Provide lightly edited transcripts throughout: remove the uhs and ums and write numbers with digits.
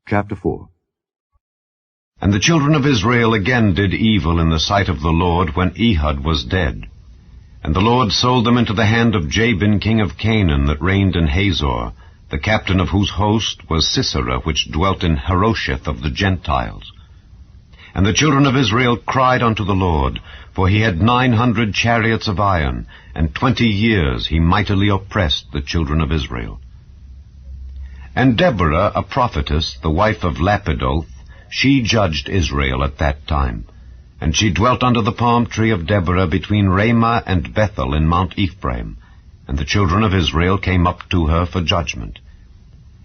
Chapter 4. And the children of Israel again did evil in the sight of the Lord when Ehud was dead. And the Lord sold them into the hand of Jabin king of Canaan, that reigned in Hazor, the captain of whose host was Sisera, which dwelt in Harosheth of the Gentiles. And the children of Israel cried unto the Lord, for he had 900 chariots of iron, and 20 years he mightily oppressed the children of Israel. And Deborah, a prophetess, the wife of Lapidoth, she judged Israel at that time. And she dwelt under the palm tree of Deborah between Ramah and Bethel in Mount Ephraim. And the children of Israel came up to her for judgment.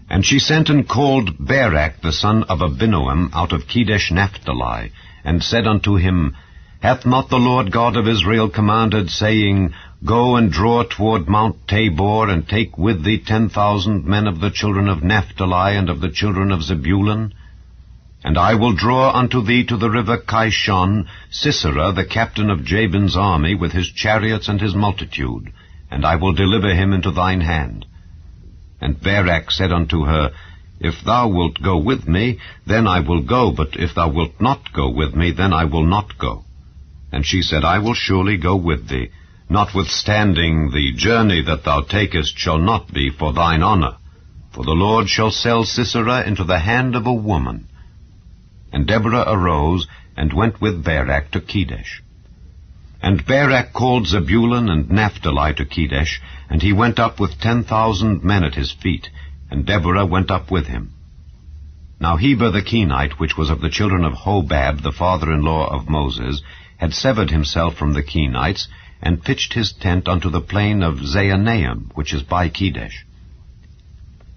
And she sent and called Barak the son of Abinoam out of Kedesh Naphtali, and said unto him, Hath not the Lord God of Israel commanded, saying, Go and draw toward Mount Tabor, and take with thee 10,000 men of the children of Naphtali and of the children of Zebulun? And I will draw unto thee to the river Kishon Sisera, the captain of Jabin's army, with his chariots and his multitude, and I will deliver him into thine hand. And Barak said unto her, If thou wilt go with me, then I will go, but if thou wilt not go with me, then I will not go. And she said, I will surely go with thee, notwithstanding the journey that thou takest shall not be for thine honor, for the Lord shall sell Sisera into the hand of a woman. And Deborah arose, and went with Barak to Kedesh. And Barak called Zebulun and Naphtali to Kedesh, and he went up with 10,000 men at his feet, and Deborah went up with him. Now Heber the Kenite, which was of the children of Hobab, the father-in-law of Moses, had severed himself from the Kenites, and pitched his tent unto the plain of Zaanaim, which is by Kedesh.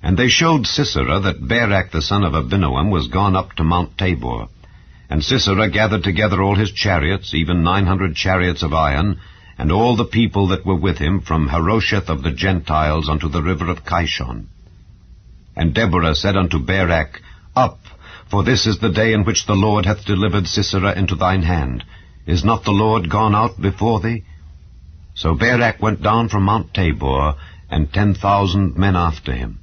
And they showed Sisera that Barak the son of Abinoam was gone up to Mount Tabor. And Sisera gathered together all his chariots, even 900 chariots of iron, and all the people that were with him, from Harosheth of the Gentiles unto the river of Kishon. And Deborah said unto Barak, Up, for this is the day in which the Lord hath delivered Sisera into thine hand. Is not the Lord gone out before thee? So Barak went down from Mount Tabor, and 10,000 men after him.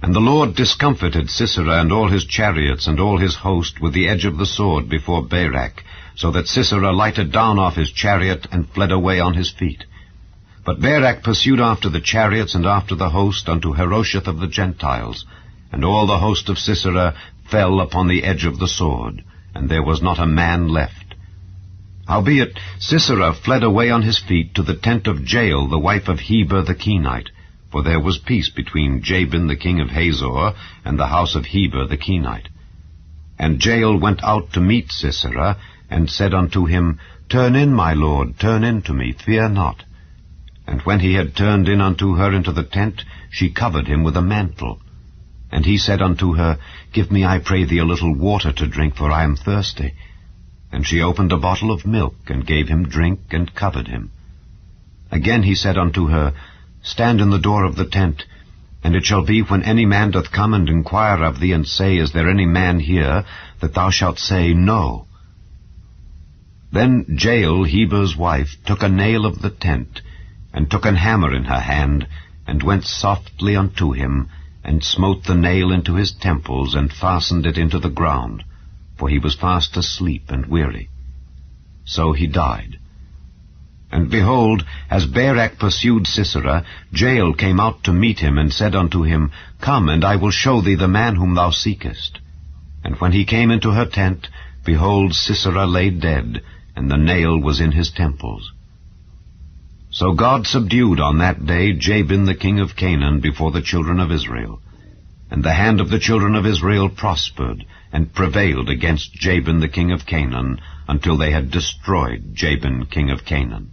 And the Lord discomfited Sisera and all his chariots and all his host with the edge of the sword before Barak, so that Sisera lighted down off his chariot and fled away on his feet. But Barak pursued after the chariots and after the host unto Harosheth of the Gentiles, and all the host of Sisera fell upon the edge of the sword, and there was not a man left. Howbeit Sisera fled away on his feet to the tent of Jael, the wife of Heber the Kenite, for there was peace between Jabin the king of Hazor and the house of Heber the Kenite. And Jael went out to meet Sisera, and said unto him, Turn in, my lord, turn in to me, fear not. And when he had turned in unto her into the tent, she covered him with a mantle. And he said unto her, Give me, I pray thee, a little water to drink, for I am thirsty. And she opened a bottle of milk, and gave him drink, and covered him. Again he said unto her, Stand in the door of the tent, and it shall be, when any man doth come and inquire of thee, and say, Is there any man here? That thou shalt say, No. Then Jael, Heber's wife, took a nail of the tent, and took an hammer in her hand, and went softly unto him, and smote the nail into his temples, and fastened it into the ground, for he was fast asleep and weary. So he died. And behold, as Barak pursued Sisera, Jael came out to meet him, and said unto him, Come, and I will show thee the man whom thou seekest. And when he came into her tent, behold, Sisera lay dead, and the nail was in his temples. So God subdued on that day Jabin the king of Canaan before the children of Israel. And the hand of the children of Israel prospered, and prevailed against Jabin the king of Canaan, until they had destroyed Jabin king of Canaan.